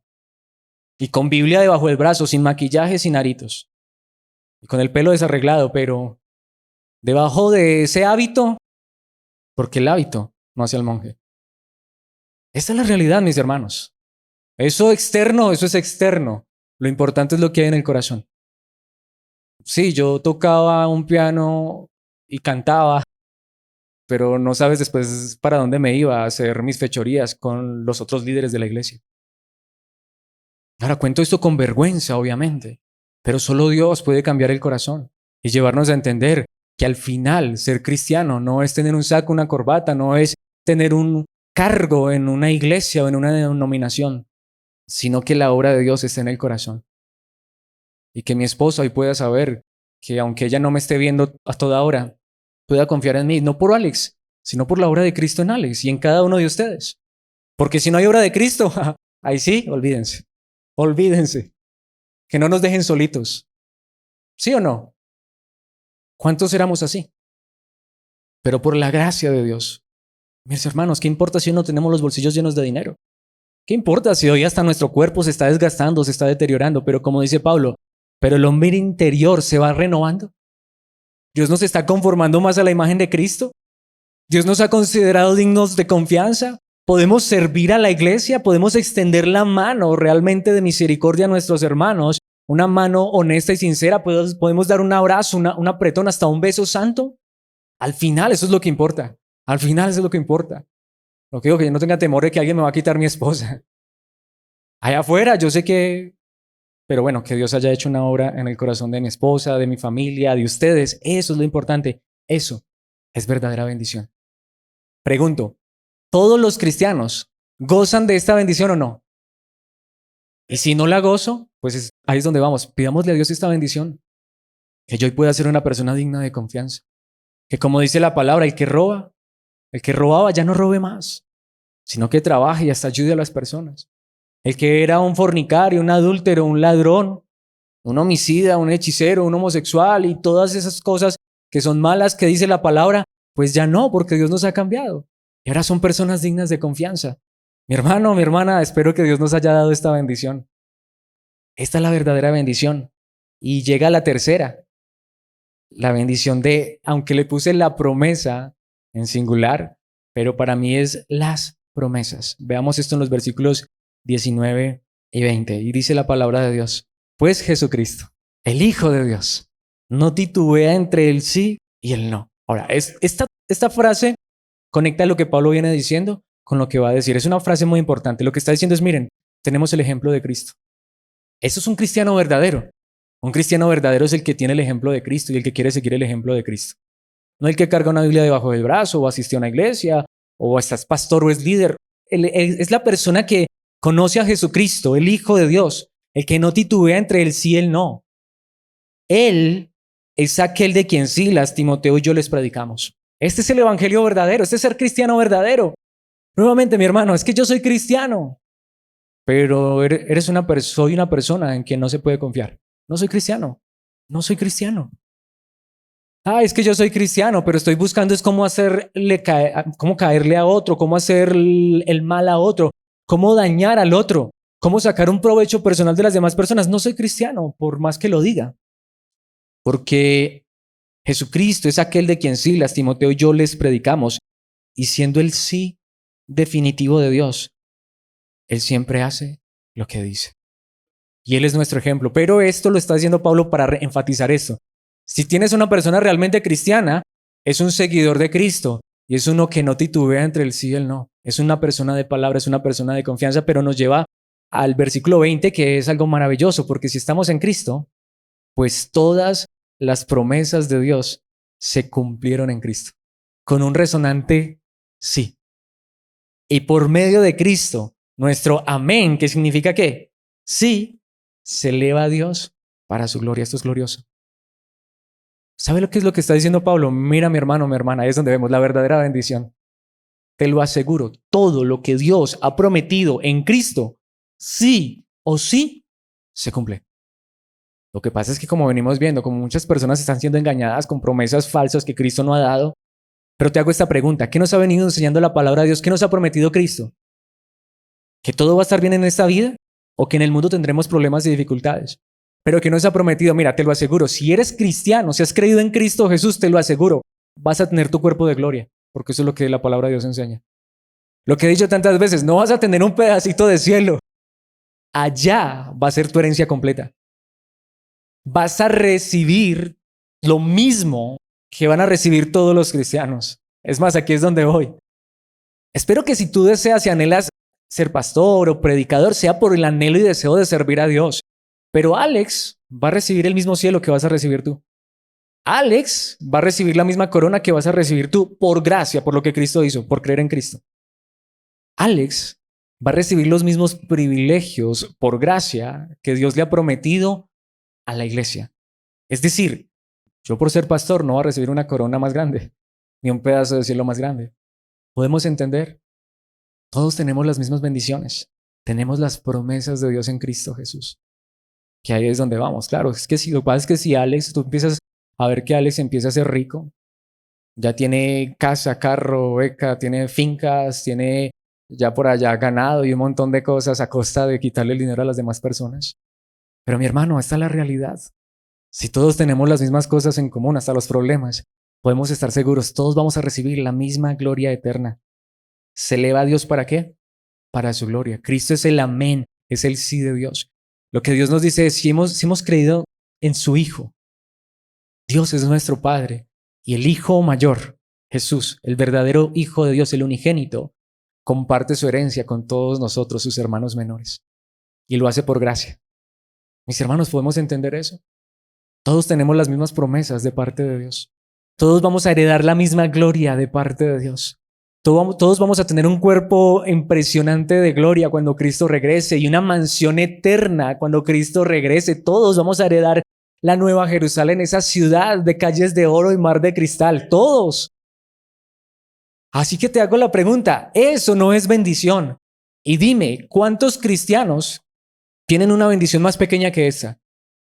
Y con Biblia debajo del brazo, sin maquillaje, sin aritos. Y con el pelo desarreglado, pero debajo de ese hábito, porque el hábito no hace al monje. Esta es la realidad, mis hermanos. Eso externo, eso es externo. Lo importante es lo que hay en el corazón. Sí, yo tocaba un piano y cantaba, pero no sabes después para dónde me iba a hacer mis fechorías con los otros líderes de la iglesia. Ahora cuento esto con vergüenza, obviamente, pero solo Dios puede cambiar el corazón y llevarnos a entender que al final ser cristiano no es tener un saco, una corbata, no es tener un cargo en una iglesia o en una denominación, sino que la obra de Dios está en el corazón. Y que mi esposa hoy pueda saber que aunque ella no me esté viendo a toda hora, pueda confiar en mí, no por Alex, sino por la obra de Cristo en Alex y en cada uno de ustedes. Porque si no hay obra de Cristo, ahí sí, olvídense. Olvídense. Que no nos dejen solitos. ¿Sí o no? ¿Cuántos éramos así? Pero por la gracia de Dios. Mis hermanos, ¿qué importa si no tenemos los bolsillos llenos de dinero? ¿Qué importa si hoy hasta nuestro cuerpo se está desgastando, se está deteriorando? Pero como dice Pablo, pero el hombre interior se va renovando. Dios nos está conformando más a la imagen de Cristo. Dios nos ha considerado dignos de confianza. Podemos servir a la iglesia, podemos extender la mano realmente de misericordia a nuestros hermanos, una mano honesta y sincera, podemos dar un abrazo, un apretón, hasta un beso santo. Al final eso es lo que importa. Al final eso es lo que importa. Lo que digo, que yo no tenga temor de que alguien me va a quitar mi esposa. Allá afuera yo sé que, pero bueno, que Dios haya hecho una obra en el corazón de mi esposa, de mi familia, de ustedes, eso es lo importante. Eso es verdadera bendición. Pregunto, ¿todos los cristianos gozan de esta bendición o no? Y si no la gozo, pues ahí es donde vamos. Pidámosle a Dios esta bendición. Que yo hoy pueda ser una persona digna de confianza. Que como dice la palabra, el que robaba ya no robe más, sino que trabaje y hasta ayude a las personas. El que era un fornicario, un adúltero, un ladrón, un homicida, un hechicero, un homosexual y todas esas cosas que son malas que dice la palabra, pues ya no, porque Dios nos ha cambiado. Y ahora son personas dignas de confianza. Mi hermano, mi hermana, espero que Dios nos haya dado esta bendición. Esta es la verdadera bendición. Y llega la tercera, la bendición de, aunque le puse la promesa en singular, pero para mí es las promesas. Veamos esto en los versículos 19 y 20. Y dice la palabra de Dios, pues Jesucristo, el Hijo de Dios, no titubea entre el sí y el no. Ahora, esta frase conecta lo que Pablo viene diciendo con lo que va a decir. Es una frase muy importante. Lo que está diciendo es, miren, tenemos el ejemplo de Cristo. Eso es un cristiano verdadero. Un cristiano verdadero es el que tiene el ejemplo de Cristo y el que quiere seguir el ejemplo de Cristo. No el que carga una Biblia debajo del brazo o asiste a una iglesia o hasta es pastor o es líder. Es la persona que conoce a Jesucristo, el Hijo de Dios, el que no titubea entre el sí y el no. Él es aquel de quien Silas, Timoteo y yo les predicamos. Este es el evangelio verdadero, este es ser cristiano verdadero. Nuevamente, mi hermano, es que yo soy cristiano, pero soy una persona en quien no se puede confiar. No soy cristiano, no soy cristiano. Ah, es que yo soy cristiano, pero estoy buscando es cómo cómo caerle a otro, cómo hacer el mal a otro, cómo dañar al otro, cómo sacar un provecho personal de las demás personas. No soy cristiano, por más que lo diga. Porque Jesucristo es aquel de quien Silas, Timoteo y yo les predicamos, y siendo el sí definitivo de Dios, Él siempre hace lo que dice. Y Él es nuestro ejemplo. Pero esto lo está diciendo Pablo para enfatizar esto. Si tienes una persona realmente cristiana, es un seguidor de Cristo y es uno que no titubea entre el sí y el no. Es una persona de palabra, es una persona de confianza, pero nos lleva al versículo 20, que es algo maravilloso, porque si estamos en Cristo, pues todas las promesas de Dios se cumplieron en Cristo, con un resonante sí. Y por medio de Cristo, nuestro amén, que significa que sí, se eleva a Dios para su gloria. Esto es glorioso. ¿Sabe lo que es lo que está diciendo Pablo? Mira, mi hermano, mi hermana, ahí es donde vemos la verdadera bendición. Te lo aseguro, todo lo que Dios ha prometido en Cristo, sí o sí, se cumple. Lo que pasa es que como venimos viendo, como muchas personas están siendo engañadas con promesas falsas que Cristo no ha dado, pero te hago esta pregunta, ¿qué nos ha venido enseñando la palabra de Dios? ¿Qué nos ha prometido Cristo? ¿Que todo va a estar bien en esta vida? ¿O que en el mundo tendremos problemas y dificultades? Pero que nos ha prometido, mira, te lo aseguro, si eres cristiano, si has creído en Cristo Jesús, te lo aseguro, vas a tener tu cuerpo de gloria, porque eso es lo que la palabra de Dios enseña. Lo que he dicho tantas veces, no vas a tener un pedacito de cielo, allá va a ser tu herencia completa. Vas a recibir lo mismo que van a recibir todos los cristianos. Es más, aquí es donde voy. Espero que si tú deseas y anhelas ser pastor o predicador, sea por el anhelo y deseo de servir a Dios. Pero Alex va a recibir el mismo cielo que vas a recibir tú. Alex va a recibir la misma corona que vas a recibir tú por gracia, por lo que Cristo hizo, por creer en Cristo. Alex va a recibir los mismos privilegios por gracia que Dios le ha prometido a la iglesia. Es decir, yo por ser pastor no voy a recibir una corona más grande, ni un pedazo de cielo más grande. ¿Podemos entender? Todos tenemos las mismas bendiciones. Tenemos las promesas de Dios en Cristo Jesús. Que ahí es donde vamos. Claro, es que si lo que pasa es que si Alex, tú empiezas a ver que Alex empieza a ser rico, ya tiene casa, carro, beca, tiene fincas, tiene ya por allá ganado y un montón de cosas a costa de quitarle el dinero a las demás personas. Pero mi hermano, esta es la realidad. Si todos tenemos las mismas cosas en común, hasta los problemas, podemos estar seguros, todos vamos a recibir la misma gloria eterna. ¿Se eleva a Dios para qué? Para su gloria. Cristo es el amén, es el sí de Dios. Lo que Dios nos dice es, si hemos creído en su Hijo, Dios es nuestro Padre, y el Hijo mayor, Jesús, el verdadero Hijo de Dios, el unigénito, comparte su herencia con todos nosotros, sus hermanos menores. Y lo hace por gracia. Mis hermanos, ¿podemos entender eso? Todos tenemos las mismas promesas de parte de Dios. Todos vamos a heredar la misma gloria de parte de Dios. Todos vamos a tener un cuerpo impresionante de gloria cuando Cristo regrese y una mansión eterna cuando Cristo regrese. Todos vamos a heredar la nueva Jerusalén, esa ciudad de calles de oro y mar de cristal. Todos. Así que te hago la pregunta, ¿eso no es bendición? Y dime, ¿cuántos cristianos tienen una bendición más pequeña que esa?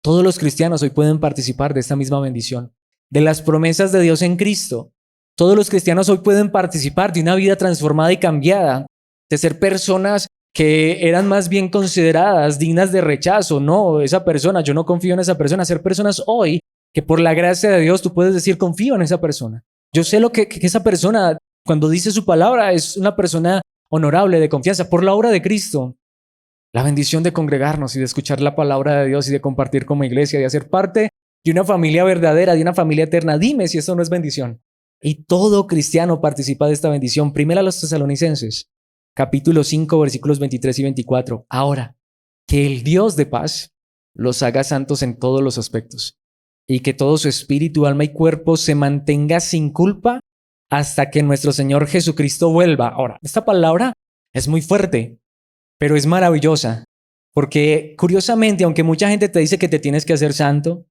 Todos los cristianos hoy pueden participar de esta misma bendición, de las promesas de Dios en Cristo. Todos los cristianos hoy pueden participar de una vida transformada y cambiada, de ser personas que eran más bien consideradas dignas de rechazo. No, esa persona, yo no confío en esa persona. Ser personas hoy que por la gracia de Dios tú puedes decir, confío en esa persona. Yo sé lo que esa persona, cuando dice su palabra, es una persona honorable, de confianza, por la obra de Cristo. La bendición de congregarnos y de escuchar la palabra de Dios y de compartir como iglesia, de hacer parte de una familia verdadera, de una familia eterna. Dime si eso no es bendición. Y todo cristiano participa de esta bendición. Primera a los Tesalonicenses, capítulo 5, versículos 23 y 24. Ahora, que el Dios de paz los haga santos en todos los aspectos y que todo su espíritu, alma y cuerpo se mantenga sin culpa hasta que nuestro Señor Jesucristo vuelva. Ahora, esta palabra es muy fuerte, pero es maravillosa, porque curiosamente, aunque mucha gente te dice que te tienes que hacer santo,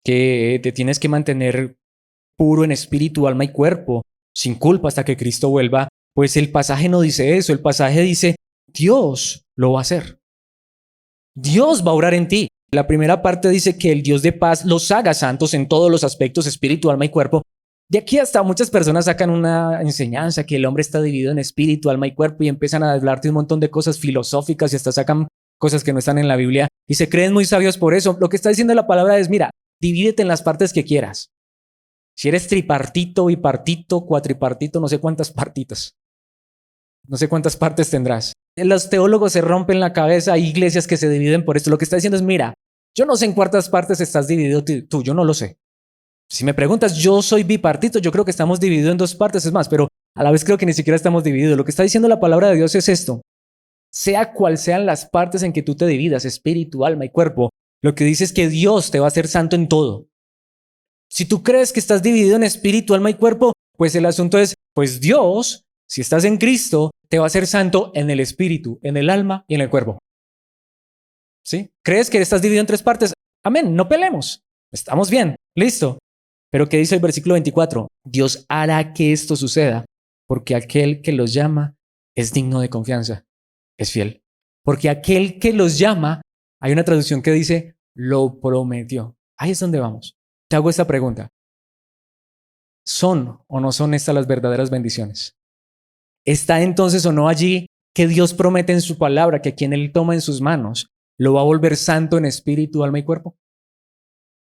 que te tienes que mantener puro en espíritu, alma y cuerpo, sin culpa hasta que Cristo vuelva, pues el pasaje no dice eso. El pasaje dice, Dios lo va a hacer. Dios va a obrar en ti. La primera parte dice que el Dios de paz los haga santos en todos los aspectos, espíritu, alma y cuerpo. De aquí hasta muchas personas sacan una enseñanza que el hombre está dividido en espíritu, alma y cuerpo y empiezan a hablarte un montón de cosas filosóficas y hasta sacan cosas que no están en la Biblia y se creen muy sabios por eso. Lo que está diciendo la palabra es, mira, divídete en las partes que quieras. Si eres tripartito, bipartito, cuatripartito, no sé cuántas partitas, no sé cuántas partes tendrás. Los teólogos se rompen la cabeza, hay iglesias que se dividen por esto. Lo que está diciendo es, mira, yo no sé en cuántas partes estás dividido tú, yo no lo sé. Si me preguntas, yo soy bipartito, yo creo que estamos divididos en dos partes, es más, pero a la vez creo que ni siquiera estamos divididos. Lo que está diciendo la palabra de Dios es esto. Sea cual sean las partes en que tú te dividas, espíritu, alma y cuerpo, lo que dice es que Dios te va a hacer santo en todo. Si tú crees que estás dividido en espíritu, alma y cuerpo, pues el asunto es, pues Dios, si estás en Cristo, te va a hacer santo en el espíritu, en el alma y en el cuerpo. ¿Sí? ¿Crees que estás dividido en tres partes? Amén, no peleemos. Estamos bien, listo. Pero ¿qué dice el versículo 24? Dios hará que esto suceda, porque aquel que los llama es digno de confianza, es fiel. Porque aquel que los llama, hay una traducción que dice, lo prometió. Ahí es donde vamos. Te hago esta pregunta. ¿Son o no son estas las verdaderas bendiciones? ¿Está entonces o no allí que Dios promete en su palabra que a quien Él toma en sus manos lo va a volver santo en espíritu, alma y cuerpo?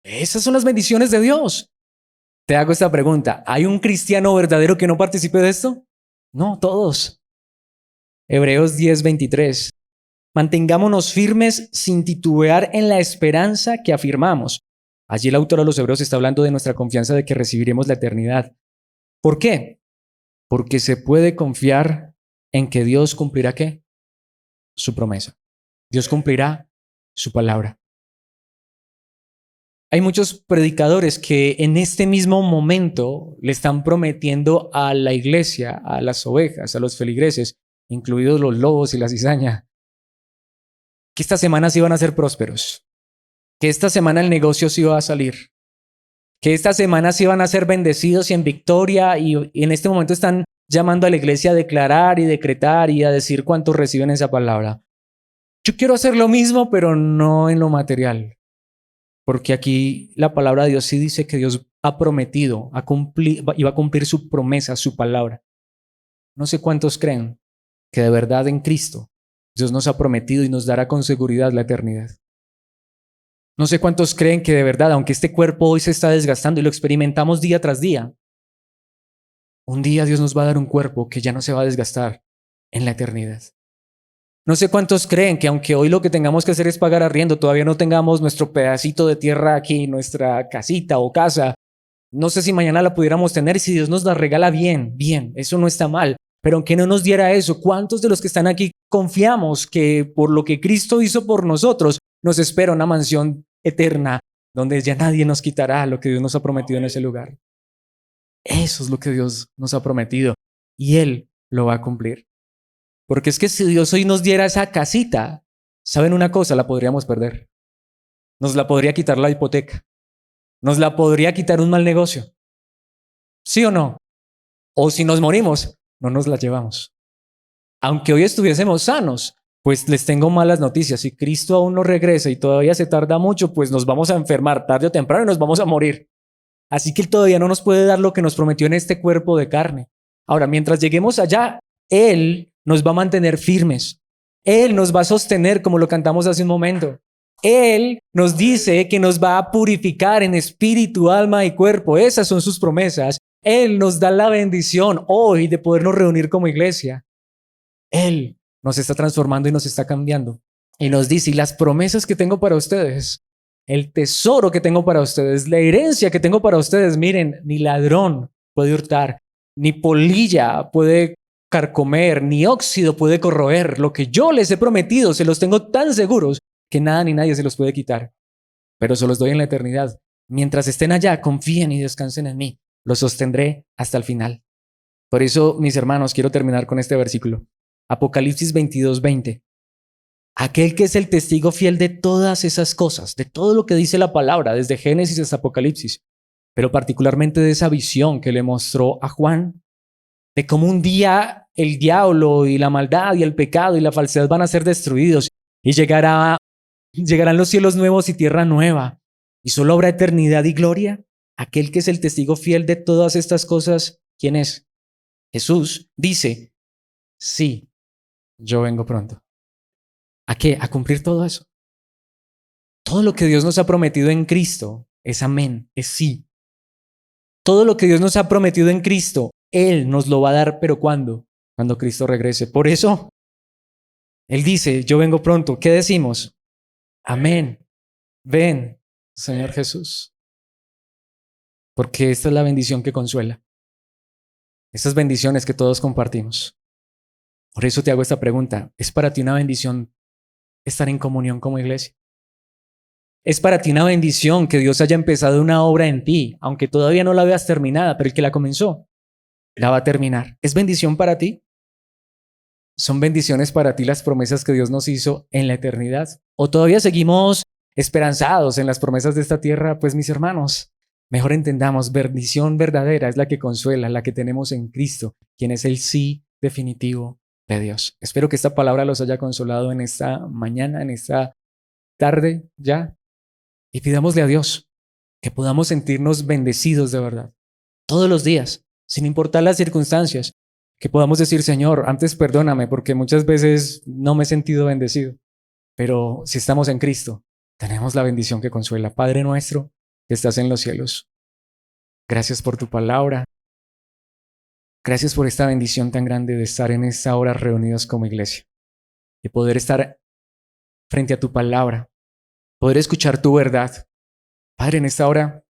Esas son las bendiciones de Dios. Te hago esta pregunta. ¿Hay un cristiano verdadero que no participe de esto? No, todos. Hebreos 10:23. Mantengámonos firmes sin titubear en la esperanza que afirmamos. Allí el autor de los Hebreos está hablando de nuestra confianza de que recibiremos la eternidad. ¿Por qué? Porque se puede confiar en que Dios cumplirá ¿qué? Su promesa. Dios cumplirá su palabra. Hay muchos predicadores que en este mismo momento le están prometiendo a la iglesia, a las ovejas, a los feligreses, incluidos los lobos y la cizaña, que esta semana sí iban a ser prósperos, que esta semana el negocio sí iba a salir, que esta semana sí iban a ser bendecidos y en victoria, y en este momento están llamando a la iglesia a declarar y decretar y a decir cuántos reciben esa palabra. Yo quiero hacer lo mismo, pero no en lo material. Porque aquí la palabra de Dios sí dice que Dios ha prometido, iba a cumplir su promesa, su palabra. No sé cuántos creen que de verdad en Cristo Dios nos ha prometido y nos dará con seguridad la eternidad. No sé cuántos creen que de verdad, aunque este cuerpo hoy se está desgastando y lo experimentamos día tras día, un día Dios nos va a dar un cuerpo que ya no se va a desgastar en la eternidad. No sé cuántos creen que aunque hoy lo que tengamos que hacer es pagar arriendo, todavía no tengamos nuestro pedacito de tierra aquí, nuestra casita o casa. No sé si mañana la pudiéramos tener y si Dios nos la regala bien, bien, eso no está mal. Pero aunque no nos diera eso, ¿cuántos de los que están aquí confiamos que por lo que Cristo hizo por nosotros, nos espera una mansión eterna donde ya nadie nos quitará lo que Dios nos ha prometido en ese lugar? Eso es lo que Dios nos ha prometido y Él lo va a cumplir. Porque es que si Dios hoy nos diera esa casita, ¿saben una cosa? La podríamos perder. Nos la podría quitar la hipoteca. Nos la podría quitar un mal negocio. ¿Sí o no? O si nos morimos, no nos la llevamos. Aunque hoy estuviésemos sanos, pues les tengo malas noticias. Si Cristo aún no regresa y todavía se tarda mucho, pues nos vamos a enfermar tarde o temprano y nos vamos a morir. Así que Él todavía no nos puede dar lo que nos prometió en este cuerpo de carne. Ahora, mientras lleguemos allá, Él nos va a mantener firmes. Él nos va a sostener como lo cantamos hace un momento. Él nos dice que nos va a purificar en espíritu, alma y cuerpo. Esas son sus promesas. Él nos da la bendición hoy de podernos reunir como iglesia. Él nos está transformando y nos está cambiando. Y nos dice, y las promesas que tengo para ustedes, el tesoro que tengo para ustedes, la herencia que tengo para ustedes, miren, ni ladrón puede hurtar, ni polilla puede carcomer, ni óxido puede corroer. Lo que yo les he prometido, se los tengo tan seguros que nada ni nadie se los puede quitar. Pero se los doy en la eternidad. Mientras estén allá, confíen y descansen en mí. Los sostendré hasta el final. Por eso, mis hermanos, quiero terminar con este versículo. Apocalipsis 22:20. Aquel que es el testigo fiel de todas esas cosas, de todo lo que dice la palabra, desde Génesis hasta Apocalipsis, pero particularmente de esa visión que le mostró a Juan, de cómo un día el diablo y la maldad y el pecado y la falsedad van a ser destruidos y llegarán los cielos nuevos y tierra nueva, y solo habrá eternidad y gloria. Aquel que es el testigo fiel de todas estas cosas, ¿quién es? Jesús dice, sí, yo vengo pronto. ¿A qué? A cumplir todo eso. Todo lo que Dios nos ha prometido en Cristo es amén, es sí. Todo lo que Dios nos ha prometido en Cristo, Él nos lo va a dar, pero ¿cuándo? Cuando Cristo regrese. Por eso, Él dice, yo vengo pronto. ¿Qué decimos? Amén. Ven, Señor Jesús. Porque esta es la bendición que consuela. Estas bendiciones que todos compartimos. Por eso te hago esta pregunta. ¿Es para ti una bendición estar en comunión como iglesia? ¿Es para ti una bendición que Dios haya empezado una obra en ti, aunque todavía no la veas terminada, pero el que la comenzó, la va a terminar? ¿Es bendición para ti? ¿Son bendiciones para ti las promesas que Dios nos hizo en la eternidad? ¿O todavía seguimos esperanzados en las promesas de esta tierra? Pues mis hermanos, mejor entendamos, bendición verdadera es la que consuela, la que tenemos en Cristo, quien es el sí definitivo de Dios. Espero que esta palabra los haya consolado en esta mañana, en esta tarde ya. Y pidámosle a Dios que podamos sentirnos bendecidos de verdad, todos los días, sin importar las circunstancias, que podamos decir, Señor, antes perdóname porque muchas veces no me he sentido bendecido, pero si estamos en Cristo, tenemos la bendición que consuela. Padre nuestro que estás en los cielos, gracias por tu palabra, gracias por esta bendición tan grande de estar en esta hora reunidos como iglesia, de poder estar frente a tu palabra, poder escuchar tu verdad. Padre, en esta hora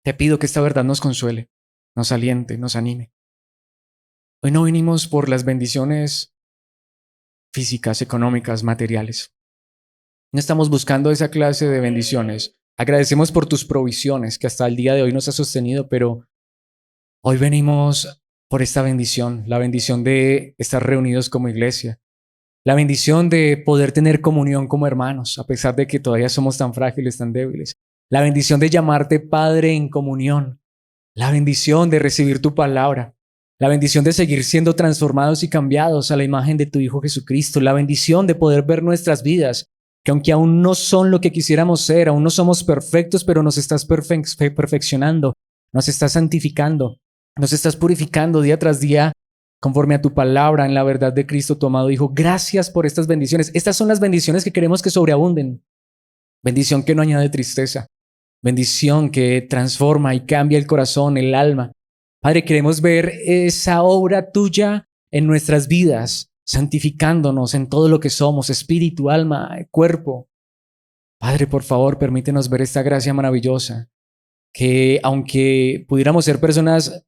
te pido que esta verdad nos consuele, nos aliente, nos anime. Hoy no vinimos por las bendiciones físicas, económicas, materiales. No estamos buscando esa clase de bendiciones. Agradecemos por tus provisiones que hasta el día de hoy nos has sostenido, pero hoy venimos por esta bendición, la bendición de estar reunidos como iglesia, la bendición de poder tener comunión como hermanos, a pesar de que todavía somos tan frágiles, tan débiles, la bendición de llamarte Padre en comunión, la bendición de recibir tu palabra, la bendición de seguir siendo transformados y cambiados a la imagen de tu Hijo Jesucristo, la bendición de poder ver nuestras vidas, que aunque aún no son lo que quisiéramos ser, aún no somos perfectos, pero nos estás perfeccionando, nos estás santificando, nos estás purificando día tras día conforme a tu palabra en la verdad de Cristo, tu amado Hijo. Gracias por estas bendiciones. Estas son las bendiciones que queremos que sobreabunden. Bendición que no añade tristeza. Bendición que transforma y cambia el corazón, el alma. Padre, queremos ver esa obra tuya en nuestras vidas, santificándonos en todo lo que somos, espíritu, alma, cuerpo. Padre, por favor, permítenos ver esta gracia maravillosa, que aunque pudiéramos ser personas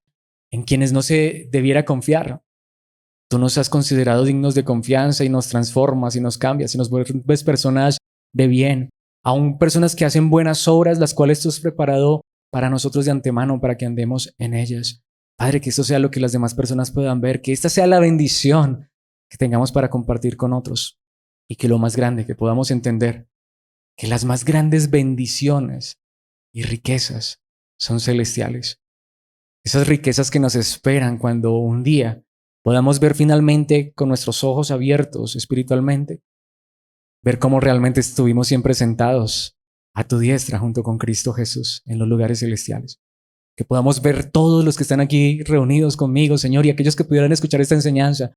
en quienes no se debiera confiar, tú nos has considerado dignos de confianza y nos transformas y nos cambias y nos vuelves personas de bien, aún personas que hacen buenas obras, las cuales tú has preparado para nosotros de antemano, para que andemos en ellas. Padre, que esto sea lo que las demás personas puedan ver, que esta sea la bendición que tengamos para compartir con otros y que lo más grande, que podamos entender que las más grandes bendiciones y riquezas son celestiales. Esas riquezas que nos esperan cuando un día podamos ver finalmente con nuestros ojos abiertos espiritualmente, ver cómo realmente estuvimos siempre sentados a tu diestra junto con Cristo Jesús en los lugares celestiales. Que podamos ver todos los que están aquí reunidos conmigo, Señor, y aquellos que pudieran escuchar esta enseñanza,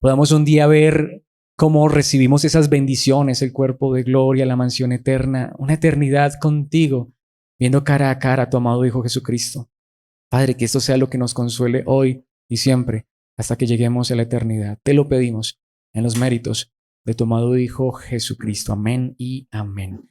podamos un día ver cómo recibimos esas bendiciones, el cuerpo de gloria, la mansión eterna, una eternidad contigo, viendo cara a cara a tu amado Hijo Jesucristo. Padre, que esto sea lo que nos consuele hoy y siempre, hasta que lleguemos a la eternidad. Te lo pedimos en los méritos de tu amado Hijo Jesucristo. Amén y amén.